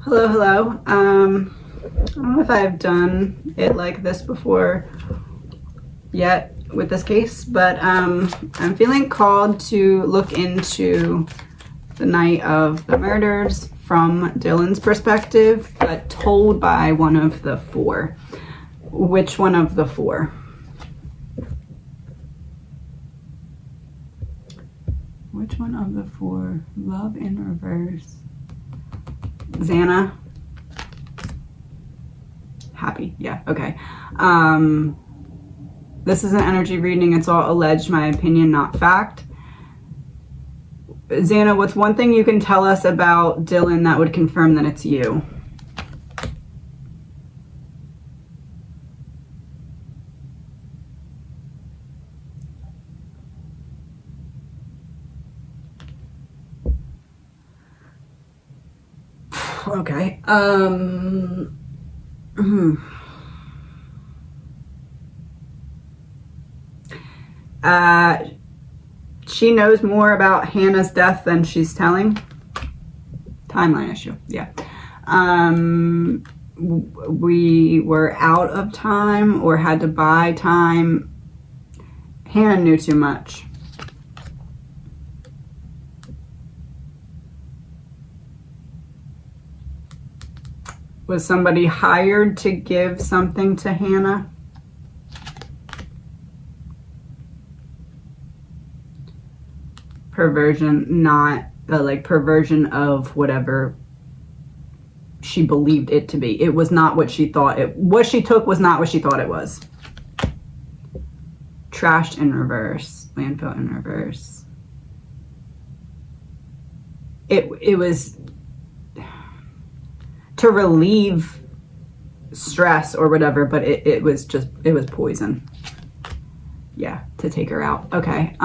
Hello, hello. I don't know if I've done it like this before yet with this case, but I'm feeling called to look into the night of the murders from Dylan's perspective, but told by one of the four. Which one of the four? Which one of the four? Love in reverse. Xana. Happy. Yeah, okay. This is an energy reading. It's all alleged, my opinion, not fact. Xana, what's one thing you can tell us about Dylan that would confirm that it's you? Okay. She knows more about Hannah's death than she's telling. Timeline issue, yeah. We were out of time or had to buy time. Hannah knew too much. Was somebody hired to give something to Hannah? Perversion, not like perversion of whatever she believed it to be. It was not what she thought it, what she took was not what she thought it was. Trashed in reverse, landfill in reverse. It was to relieve stress or whatever, but it was poison. Yeah, to take her out. Okay.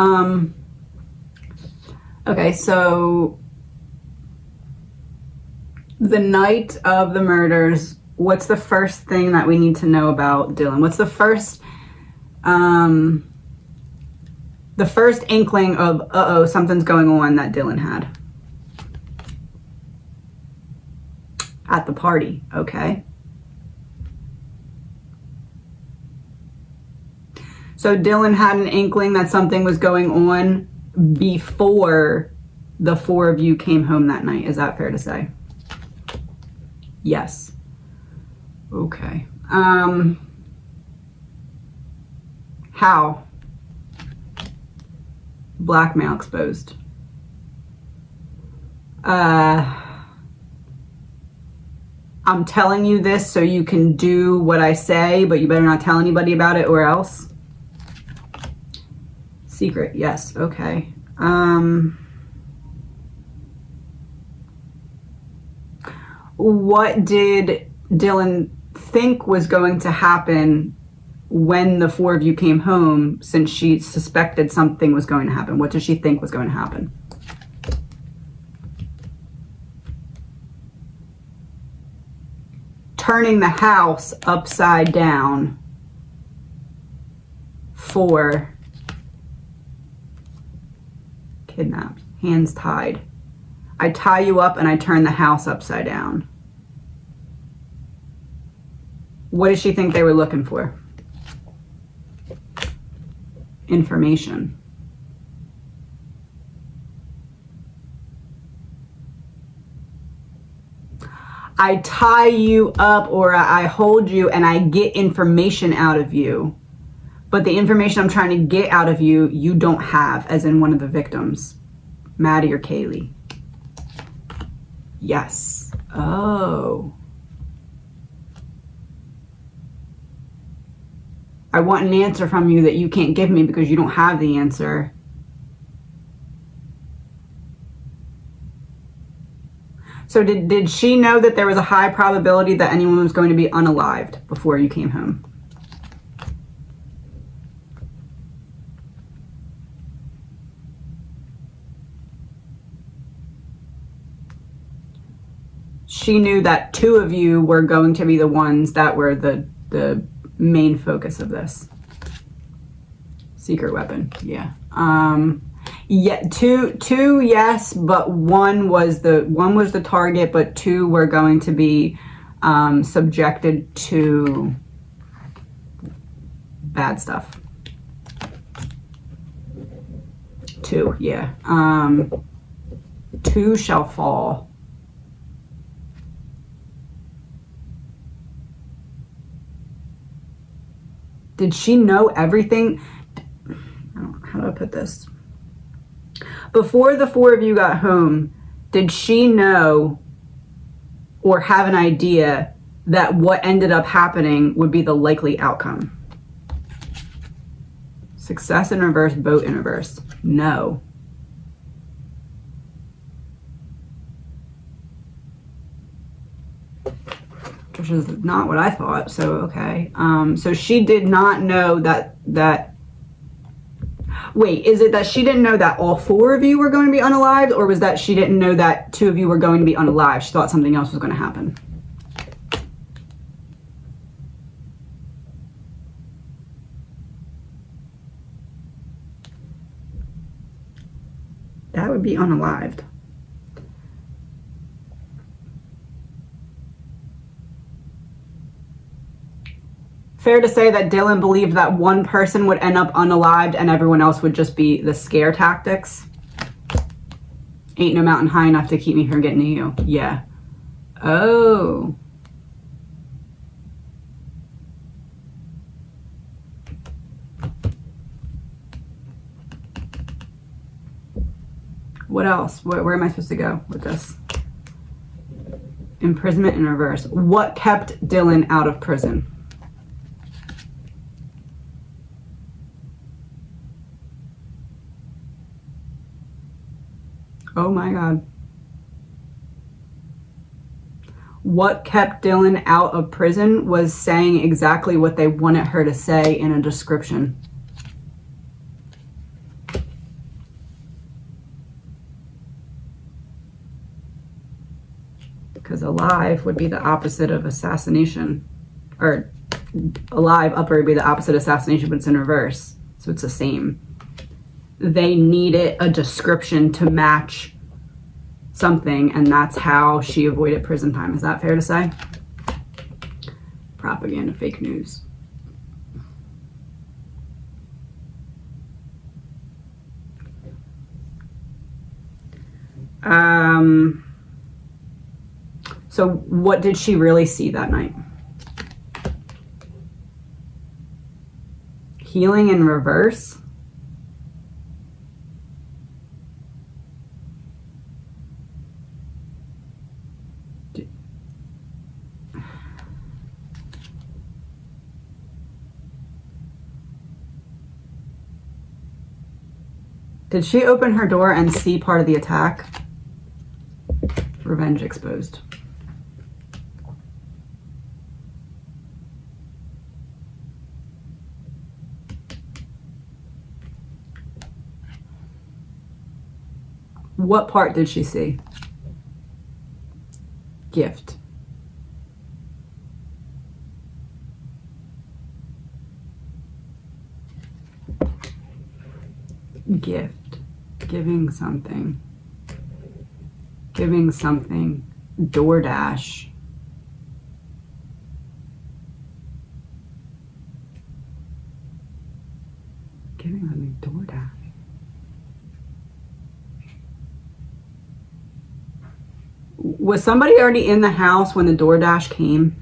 Okay, so the night of the murders, what's the first thing that we need to know about Dylan? What's the first inkling of, uh-oh, something's going on that Dylan had? At the party, okay. So Dylan had an inkling that something was going on before the four of you came home that night. Is that fair to say? Yes. Okay. How? Blackmail exposed. I'm telling you this so you can do what I say, but you better not tell anybody about it or else. Secret, yes, okay. What did Dylan think was going to happen when the four of you came home, since she suspected something was going to happen? What did she think was going to happen? Turning the house upside down for kidnapped, hands tied. I tie you up and I turn the house upside down. What does she think they were looking for? Information. I tie you up or I hold you and I get information out of you. But the information I'm trying to get out of you, you don't have, as in one of the victims. Maddie or Kaylee. Yes. Oh. I want an answer from you that you can't give me because you don't have the answer. So did she know that there was a high probability that anyone was going to be unalived before you came home? She knew that two of you were going to be the ones that were the main focus of this. Secret weapon, yeah. Yeah, two, yes, but one was the target, but two were going to be subjected to bad stuff. Two, yeah. Two shall fall. Did she know everything? How do I put this? Before the four of you got home, did she know or have an idea that what ended up happening would be the likely outcome? Success in reverse, boat in reverse. No. Which is not what I thought, so okay. So she did not know that wait, is it that she didn't know that all four of you were going to be unalived, or was that she didn't know that two of you were going to be unalived? She thought something else was going to happen. That would be unalived. Fair to say that Dylan believed that one person would end up unalived and everyone else would just be the scare tactics. Ain't no mountain high enough to keep me from getting to you. Yeah. Oh. What else? Where am I supposed to go with this? Imprisonment in reverse. What kept Dylan out of prison? Oh my God. What kept Dylan out of prison was saying exactly what they wanted her to say in a description. Because alive would be the opposite of assassination. Or alive, upper would be the opposite of assassination, but it's in reverse. So it's the same. They needed a description to match something, and that's how she avoided prison time. Is that fair to say? Propaganda, fake news. So what did she really see that night? Healing in reverse? Did she open her door and see part of the attack? Revenge exposed. What part did she see? Gift. Gift. Giving something. Giving something. DoorDash. Giving something. DoorDash. Was somebody already in the house when the DoorDash came?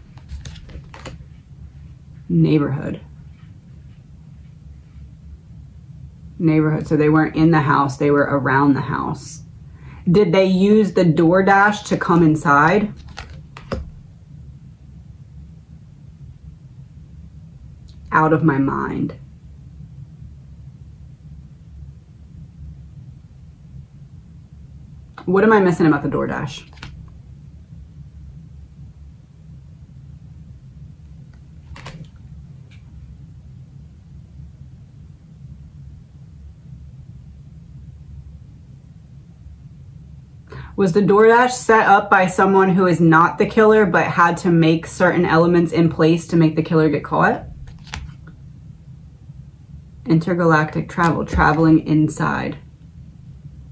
Neighborhood. Neighborhood. So they weren't in the house, they were around the house. Did they use the DoorDash to come inside? Out of my mind. What am I missing about the DoorDash? Was the DoorDash set up by someone who is not the killer but had to make certain elements in place to make the killer get caught? Intergalactic travel, traveling inside.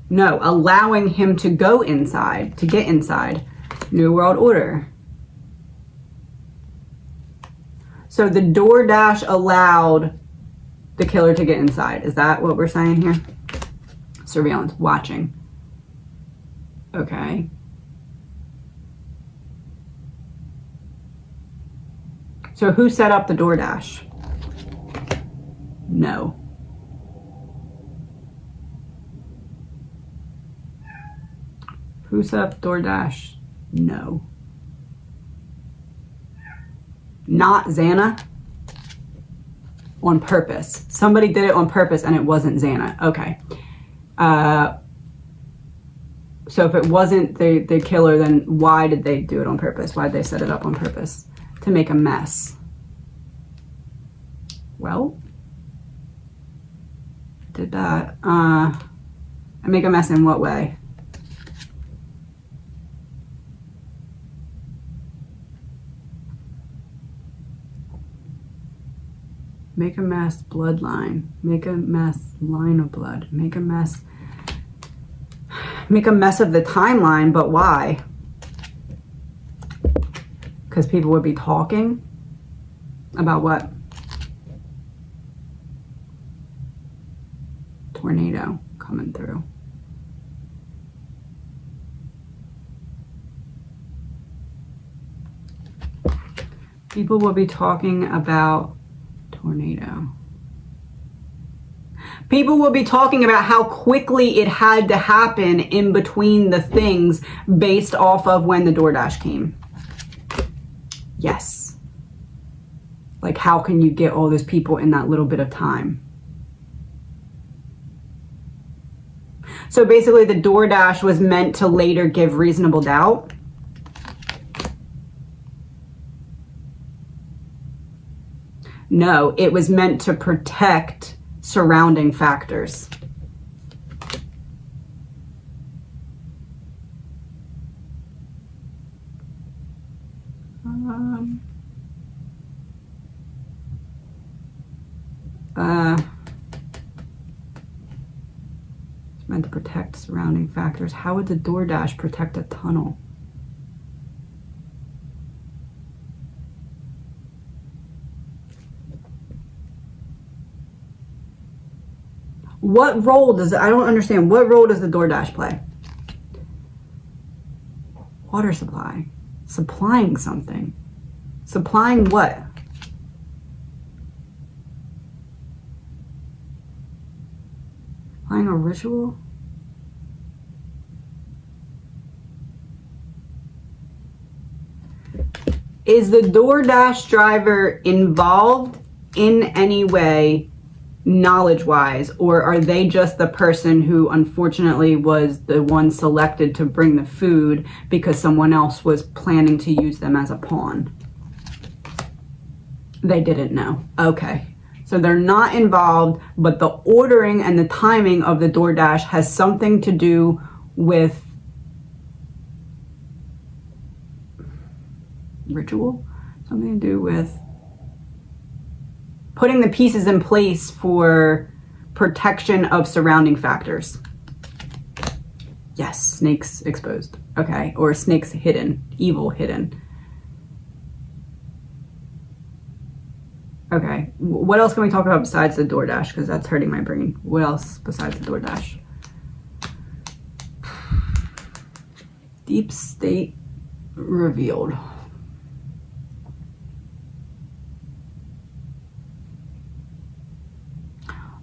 No, allowing him to go inside, to get inside. New World Order. So the DoorDash allowed the killer to get inside. Is that what we're saying here? Surveillance, watching. Okay. So who set up the DoorDash? No. Who set up DoorDash? No. Not Xana? On purpose. Somebody did it on purpose and it wasn't Xana. Okay. So if it wasn't the killer, then why did they do it on purpose? Why did they set it up on purpose? To make a mess. Well, did that. I make a mess in what way? Make a mess, bloodline. Make a mess, line of blood. Make a mess of the timeline, but why? Because people would be talking about what? Tornado coming through. People will be talking about tornado. People will be talking about how quickly it had to happen in between the things based off of when the DoorDash came. Yes. Like, how can you get all those people in that little bit of time? So basically the DoorDash was meant to later give reasonable doubt. No, it was meant to protect surrounding factors. It's meant to protect surrounding factors. How would the DoorDash protect a tunnel? What role does I don't understand. What role does the DoorDash play? Water supply. Supplying something. Supplying what? Supplying a ritual? Is the DoorDash driver involved in any way knowledge-wise, or are they just the person who unfortunately was the one selected to bring the food because someone else was planning to use them as a pawn? They didn't know. Okay. So they're not involved, but the ordering and the timing of the DoorDash has something to do with ritual? Something to do with putting the pieces in place for protection of surrounding factors. Yes, snakes exposed. Okay, or snakes hidden, evil hidden. Okay, what else can we talk about besides the DoorDash? Because that's hurting my brain. What else besides the DoorDash? Deep state revealed.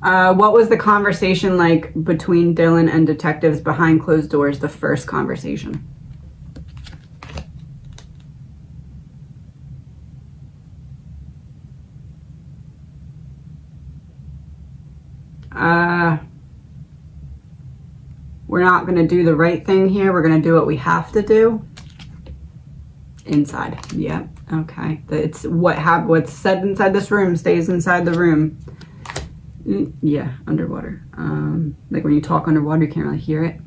What was the conversation like between Dylan and detectives behind closed doors, the first conversation? We're not going to do the right thing here. We're going to do what we have to do. Inside. Yep. Okay. It's what's said inside this room stays inside the room. Yeah, underwater. Like when you talk underwater, you can't really hear it.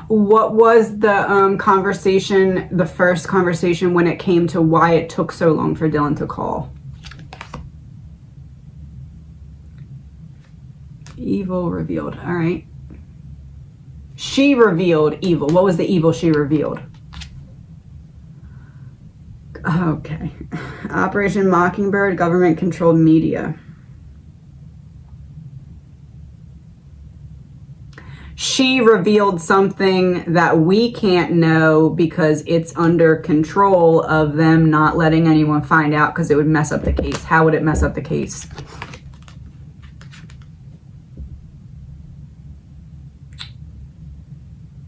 What was the conversation, the first conversation, when it came to why it took so long for Dylan to call? Evil revealed. All right. She revealed evil. What was the evil she revealed? Okay. Operation Mockingbird, government-controlled media. She revealed something that we can't know because it's under control of them not letting anyone find out because it would mess up the case. How would it mess up the case?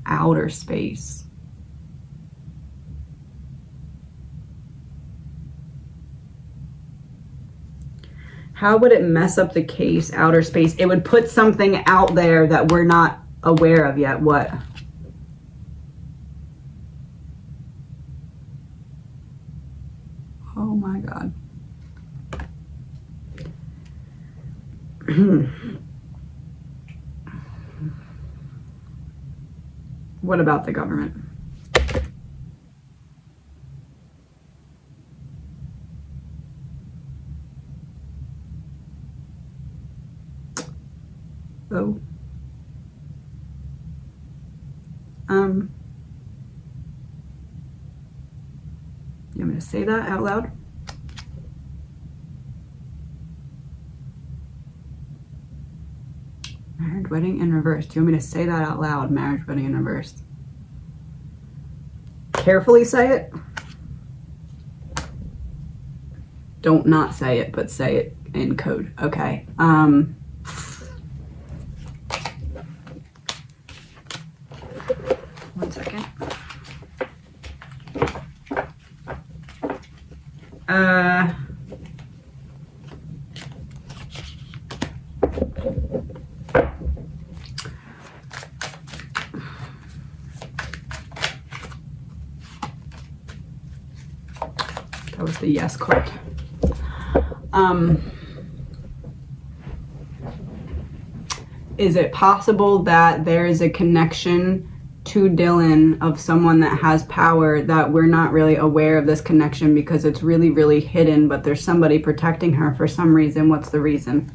Outer space. How would it mess up the case? Outer space. It would put something out there that we're not aware of yet. What? Oh my God. What about the government? Oh. You want me to say that out loud? Marriage, wedding in reverse. Do you want me to say that out loud? Marriage, wedding in reverse. Carefully say it. Don't not say it, but say it in code. Okay. One second. That was the yes card. Is it possible that there is a connection to Dylan of someone that has power that we're not really aware of this connection because it's really, really hidden, but there's somebody protecting her for some reason? What's the reason?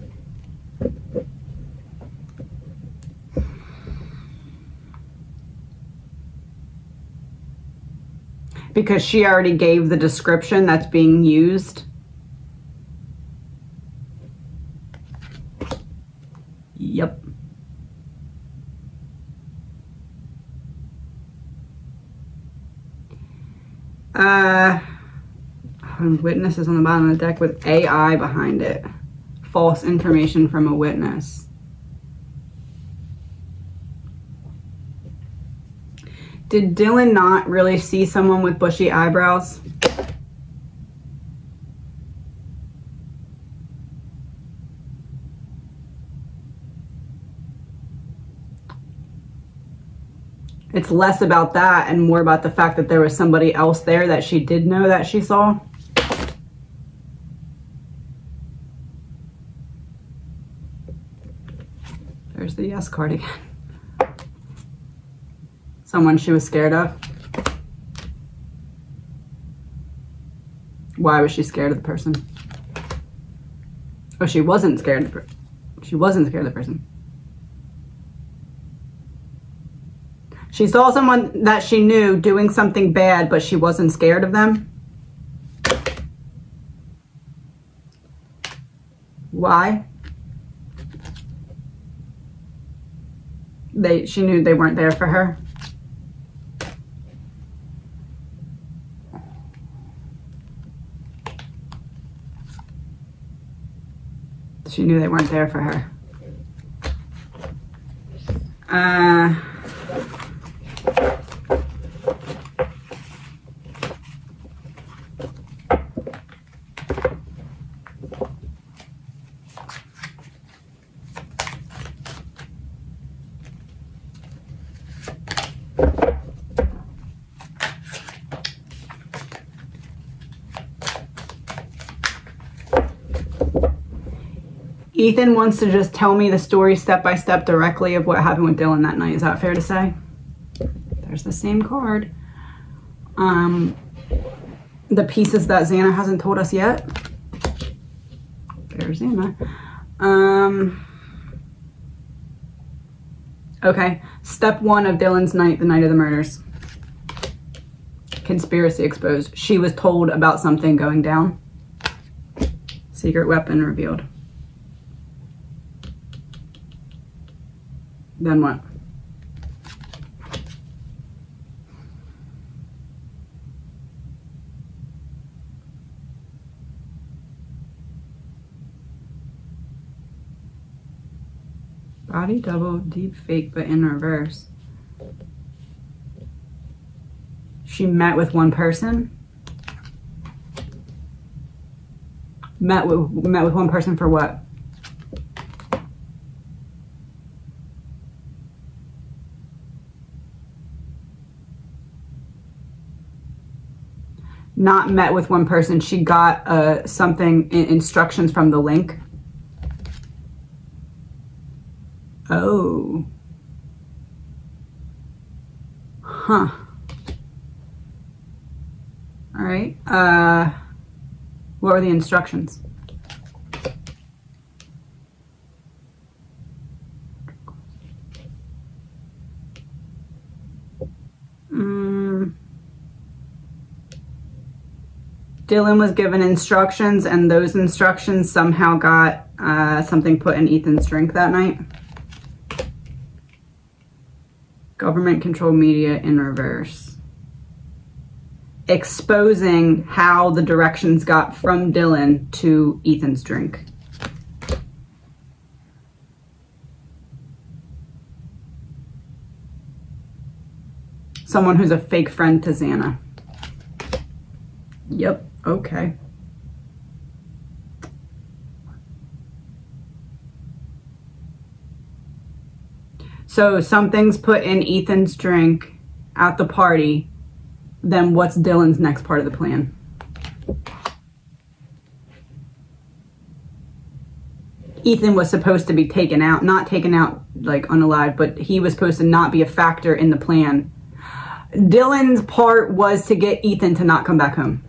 Because she already gave the description that's being used. Yep. Witnesses on the bottom of the deck with AI behind it. False information from a witness. Did Dylan not really see someone with bushy eyebrows? It's less about that and more about the fact that there was somebody else there that she did know that she saw. There's the yes card again. Someone she was scared of. Why was she scared of the person? Oh, she wasn't scared of the person. She wasn't scared of the person. She saw someone that she knew doing something bad, but she wasn't scared of them. Why? She knew they weren't there for her. She knew they weren't there for her. Ethan wants to just tell me the story step by step directly of what happened with Dylan that night. Is that fair to say? There's the same card. The pieces that Xana hasn't told us yet. There's Xana. Okay. Step 1 of Dylan's night, the night of the murders. Conspiracy exposed. She was told about something going down. Secret weapon revealed. Then what? Body double, deep fake, but in reverse. She met with one person. Met with one person for what? Not met with one person. She got something, instructions from the link. Oh. Huh. All right. What were the instructions? Dylan was given instructions, and those instructions somehow got something put in Ethan's drink that night. Government controlled media in reverse. Exposing how the directions got from Dylan to Ethan's drink. Someone who's a fake friend to Xana. Yep, okay. So something's put in Ethan's drink at the party. Then what's Dylan's next part of the plan? Ethan was supposed to be taken out, not taken out like unalive, but he was supposed to not be a factor in the plan. Dylan's part was to get Ethan to not come back home.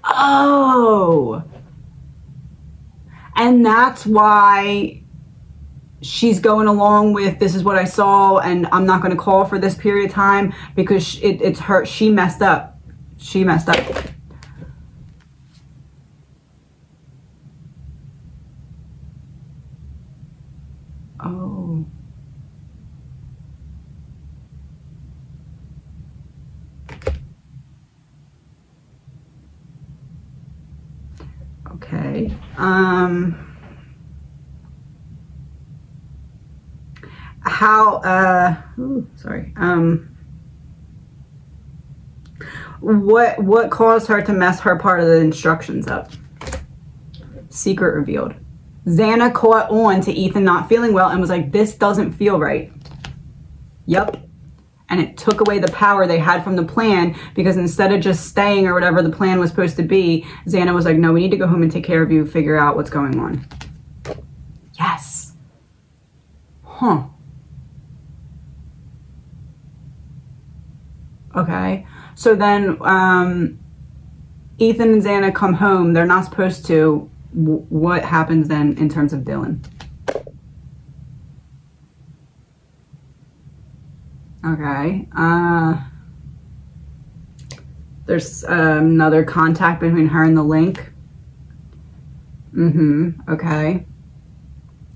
Oh. And that's why she's going along with, this is what I saw, and I'm not going to call for this period of time because it's her. She messed up. She messed up. Oh. Okay. What caused her to mess her part of the instructions up? Secret revealed. Xana caught on to Ethan not feeling well and was like, this doesn't feel right. Yep. And it took away the power they had from the plan, because instead of just staying or whatever the plan was supposed to be, Xana was like, no, we need to go home and take care of you, figure out what's going on. Yes. Huh. Okay. So then Ethan and Xana come home. They're not supposed to. What happens then in terms of Dylan? Okay. There's another contact between her and the link. Okay.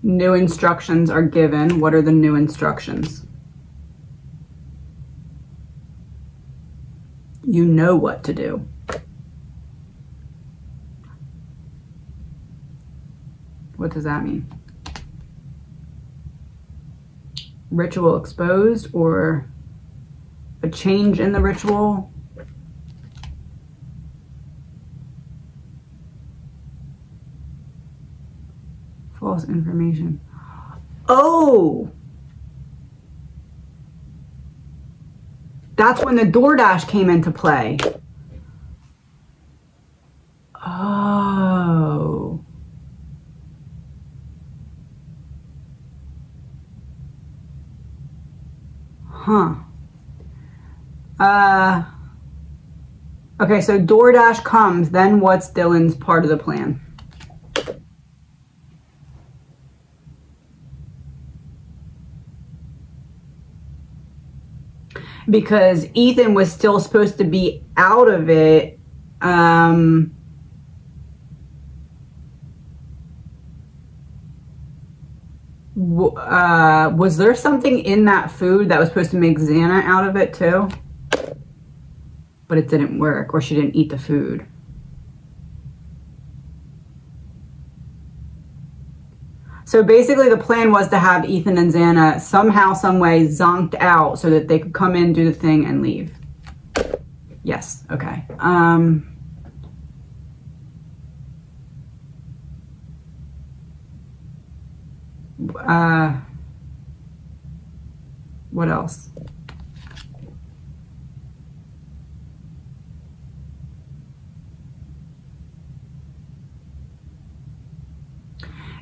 New instructions are given. What are the new instructions? You know what to do. What does that mean? Ritual exposed, or a change in the ritual? False information. Oh! That's when the DoorDash came into play. Oh. Huh. Okay, so DoorDash comes, then what's Dylan's part of the plan? because Ethan was still supposed to be out of it. Was there something in that food that was supposed to make Xana out of it too? But it didn't work, or she didn't eat the food. So basically the plan was to have Ethan and Xana somehow, some way zonked out so that they could come in, do the thing, and leave. Yes, okay. What else?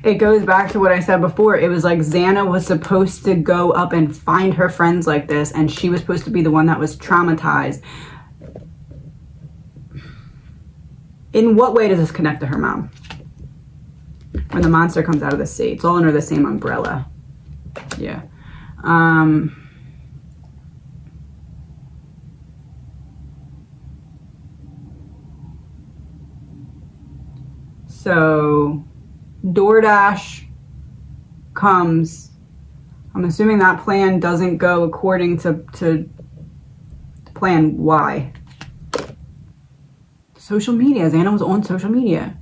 It goes back to what I said before. It was like Xana was supposed to go up and find her friends like this, and she was supposed to be the one that was traumatized. In what way does this connect to her mom? When the monster comes out of the sea. It's all under the same umbrella. Yeah. So DoorDash comes. I'm assuming that plan doesn't go according to plan. Why? Social media. Xana was on social media.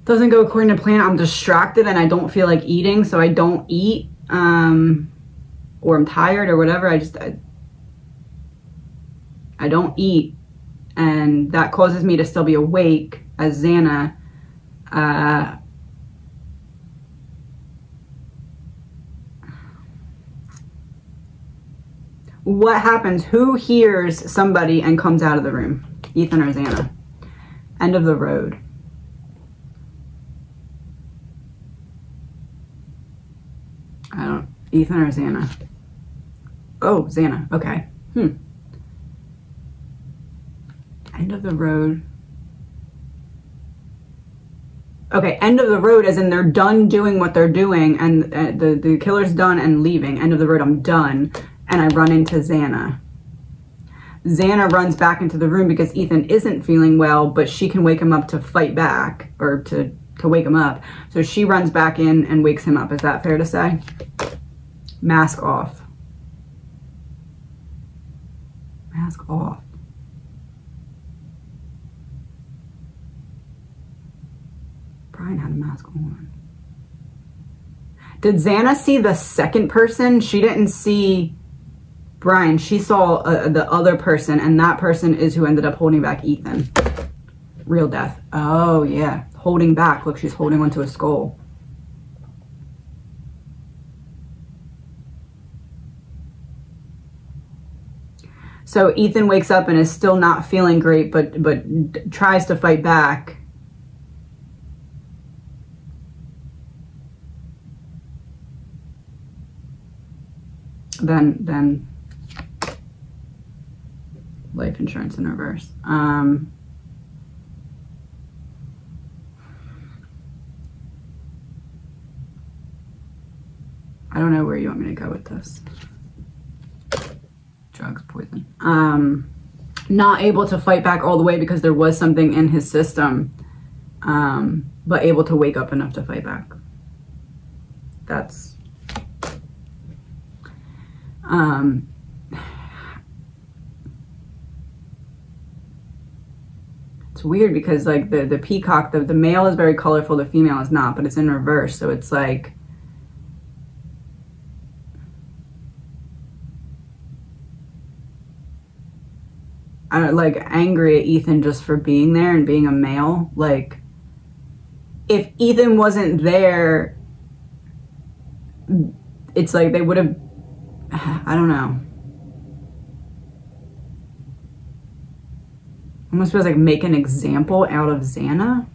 Doesn't go according to plan. I'm distracted and I don't feel like eating, so I don't eat, or I'm tired or whatever. I don't eat, and that causes me to still be awake as Xana. What happens? Who hears somebody and comes out of the room? Ethan or Xana? End of the road. I don't. Ethan or Xana? Oh, Xana. Okay. End of the road. Okay, end of the road as in they're done doing what they're doing, and the killer's done and leaving. End of the road, I'm done. And I run into Xana. Xana runs back into the room because Ethan isn't feeling well, but she can wake him up to fight back, or to wake him up. So she runs back in and wakes him up. Is that fair to say? Mask off. Mask off. Brian had a mask on. Did Xana see the second person? She didn't see Brian. She saw the other person, and that person is who ended up holding back Ethan. Real death. Oh, yeah. Holding back. Look, she's holding onto a skull. So Ethan wakes up and is still not feeling great, but tries to fight back. Then life insurance in reverse. I don't know where you want me to go with this. Drugs, poison. Not able to fight back all the way because there was something in his system, but able to wake up enough to fight back. That's it's weird because like the peacock, the male is very colorful, the female is not, but it's in reverse, so it's like I don't like angry at Ethan just for being there and being a male. Like if Ethan wasn't there, it's like they would have, I don't know. Almost feels like make an example out of Xana.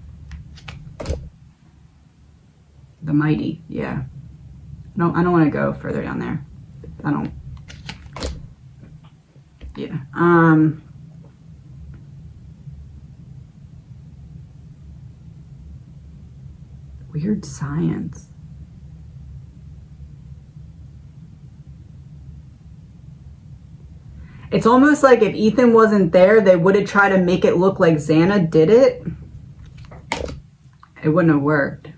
The mighty, yeah. I don't want to go further down there. I don't. Yeah. Weird science. It's almost like if Ethan wasn't there, they would have tried to make it look like Xana did it. It wouldn't have worked.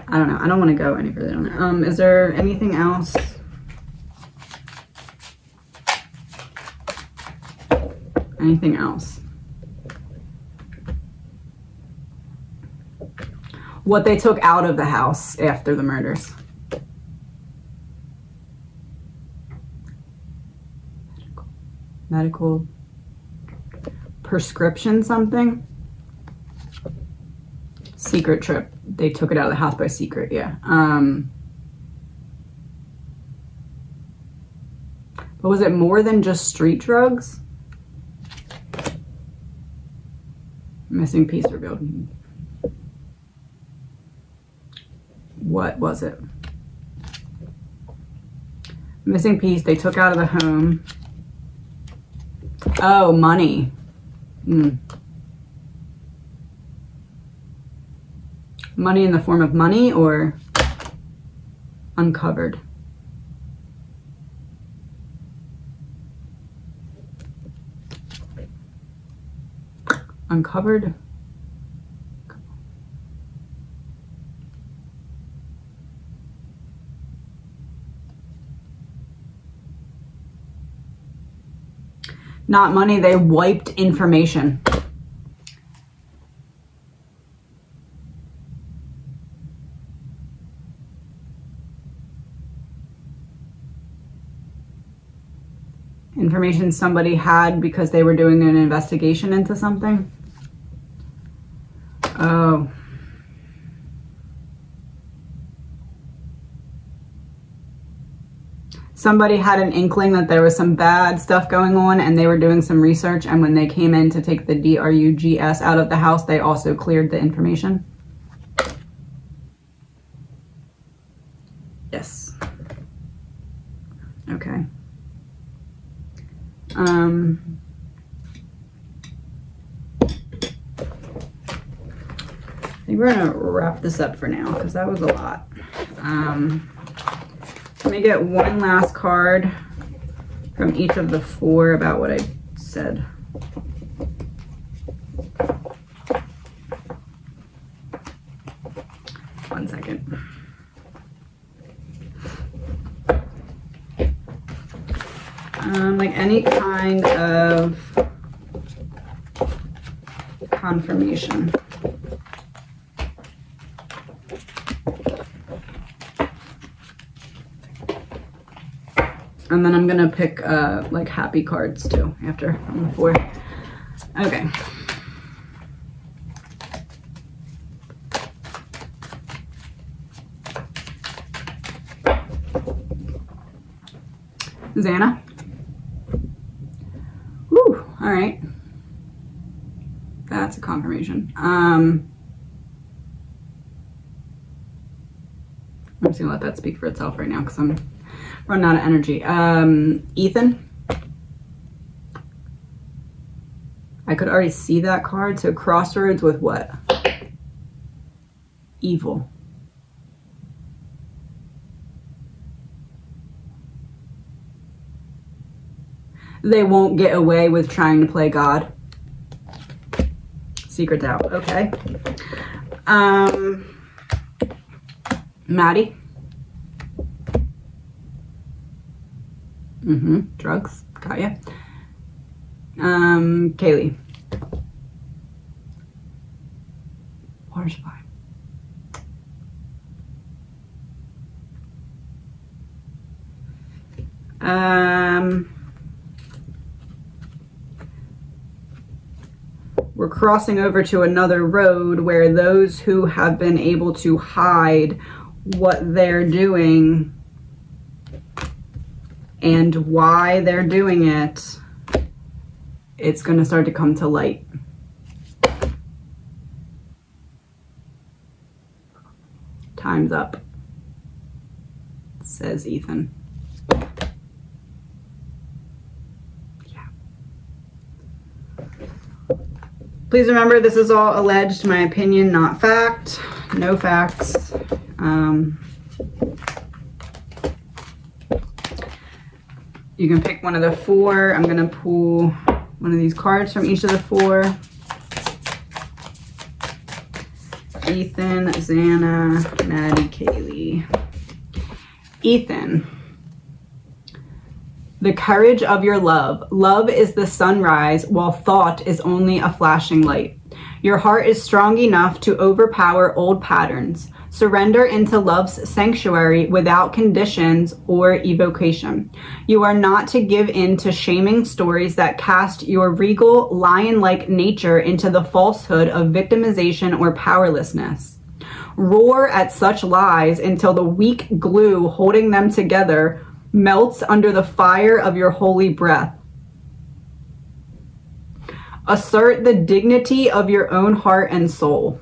I don't know. I don't want to go any further on that. Is there anything else? Anything else? What they took out of the house after the murders. Medical prescription something. Secret trip. They took it out of the house by secret, yeah. But was it more than just street drugs? Missing piece revealed. What was it? Missing piece they took out of the home. Oh, money. Money in the form of money or uncovered? Uncovered? Not money, they wiped information. Information somebody had because they were doing an investigation into something. Oh. Somebody had an inkling that there was some bad stuff going on and they were doing some research, and when they came in to take the drugs out of the house, they also cleared the information. Yes. Okay. I think we're gonna wrap this up for now because that was a lot. Let me get one last card from each of the four about what I said. One second. Like any kind of confirmation. And then I'm gonna pick like happy cards too after on the four. Okay. Xana. Whew, all right. That's a confirmation. I'm just gonna let that speak for itself right now because I'm running out of energy. Ethan. I could already see that card. So crossroads with what? Evil. They won't get away with trying to play God. Secret's out. Okay. Maddie. Drugs. Got ya. Kaylee. Water supply. We're crossing over to another road where those who have been able to hide what they're doing and why they're doing it, it's going to start to come to light. Time's up, says Ethan. Yeah. Please remember, this is all alleged, my opinion, not fact. No facts. You can pick one of the four. I'm gonna pull one of these cards from each of the four. Ethan, Xana, Maddie, Kaylee. Ethan. The courage of your love. Love is the sunrise, while thought is only a flashing light. Your heart is strong enough to overpower old patterns. Surrender into love's sanctuary without conditions or evocation. You are not to give in to shaming stories that cast your regal, lion-like nature into the falsehood of victimization or powerlessness. Roar at such lies until the weak glue holding them together melts under the fire of your holy breath. Assert the dignity of your own heart and soul.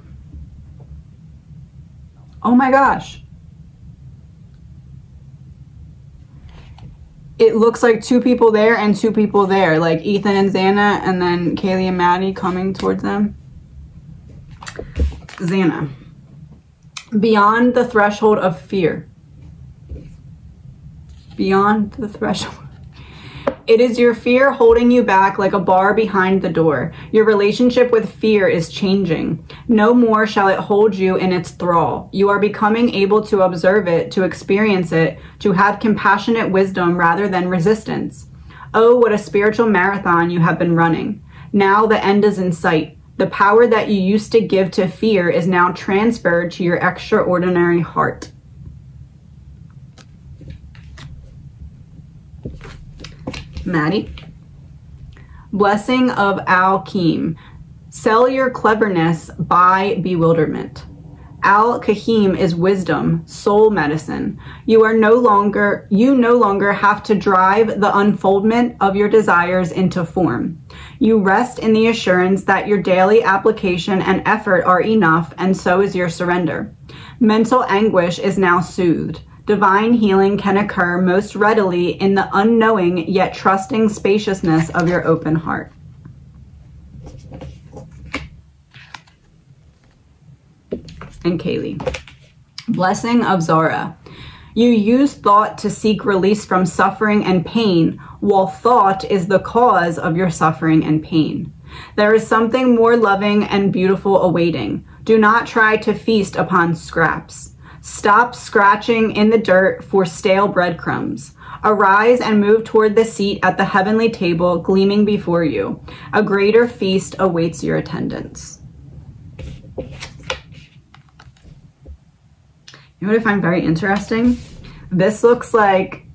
Oh my gosh. It looks like two people there and two people there, like Ethan and Xana, and then Kaylee and Maddie coming towards them. Xana. Beyond the threshold of fear. Beyond the threshold. It is your fear holding you back like a bar behind the door. Your relationship with fear is changing. No more shall it hold you in its thrall. You are becoming able to observe it, to experience it, to have compassionate wisdom rather than resistance. Oh, what a spiritual marathon you have been running. Now the end is in sight. The power that you used to give to fear is now transferred to your extraordinary heart. Maddie. Blessing of Al-Kahim. Sell your cleverness, buy bewilderment. Al-Kahim is wisdom, soul medicine. You no longer have to drive the unfoldment of your desires into form. You rest in the assurance that your daily application and effort are enough, and so is your surrender. Mental anguish is now soothed. Divine healing can occur most readily in the unknowing yet trusting spaciousness of your open heart. And Kaylee. Blessing of Zara. You use thought to seek release from suffering and pain, while thought is the cause of your suffering and pain. There is something more loving and beautiful awaiting. Do not try to feast upon scraps. Stop scratching in the dirt for stale breadcrumbs. Arise and move toward the seat at the heavenly table gleaming before you. A greater feast awaits your attendance. You know what I find very interesting? This looks like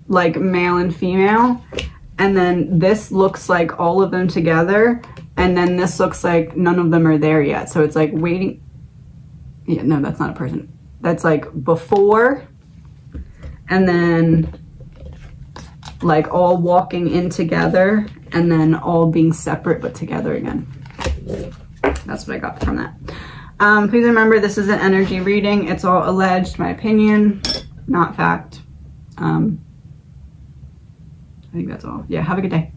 male and female, and then this looks like all of them together, and then this looks like none of them are there yet. So it's like waiting. Yeah, no, that's not a person. That's like before, and then like all walking in together, and then all being separate but together again. That's what I got from that. Please remember, this is an energy reading. It's all alleged, my opinion, not fact. I think that's all. Yeah, have a good day.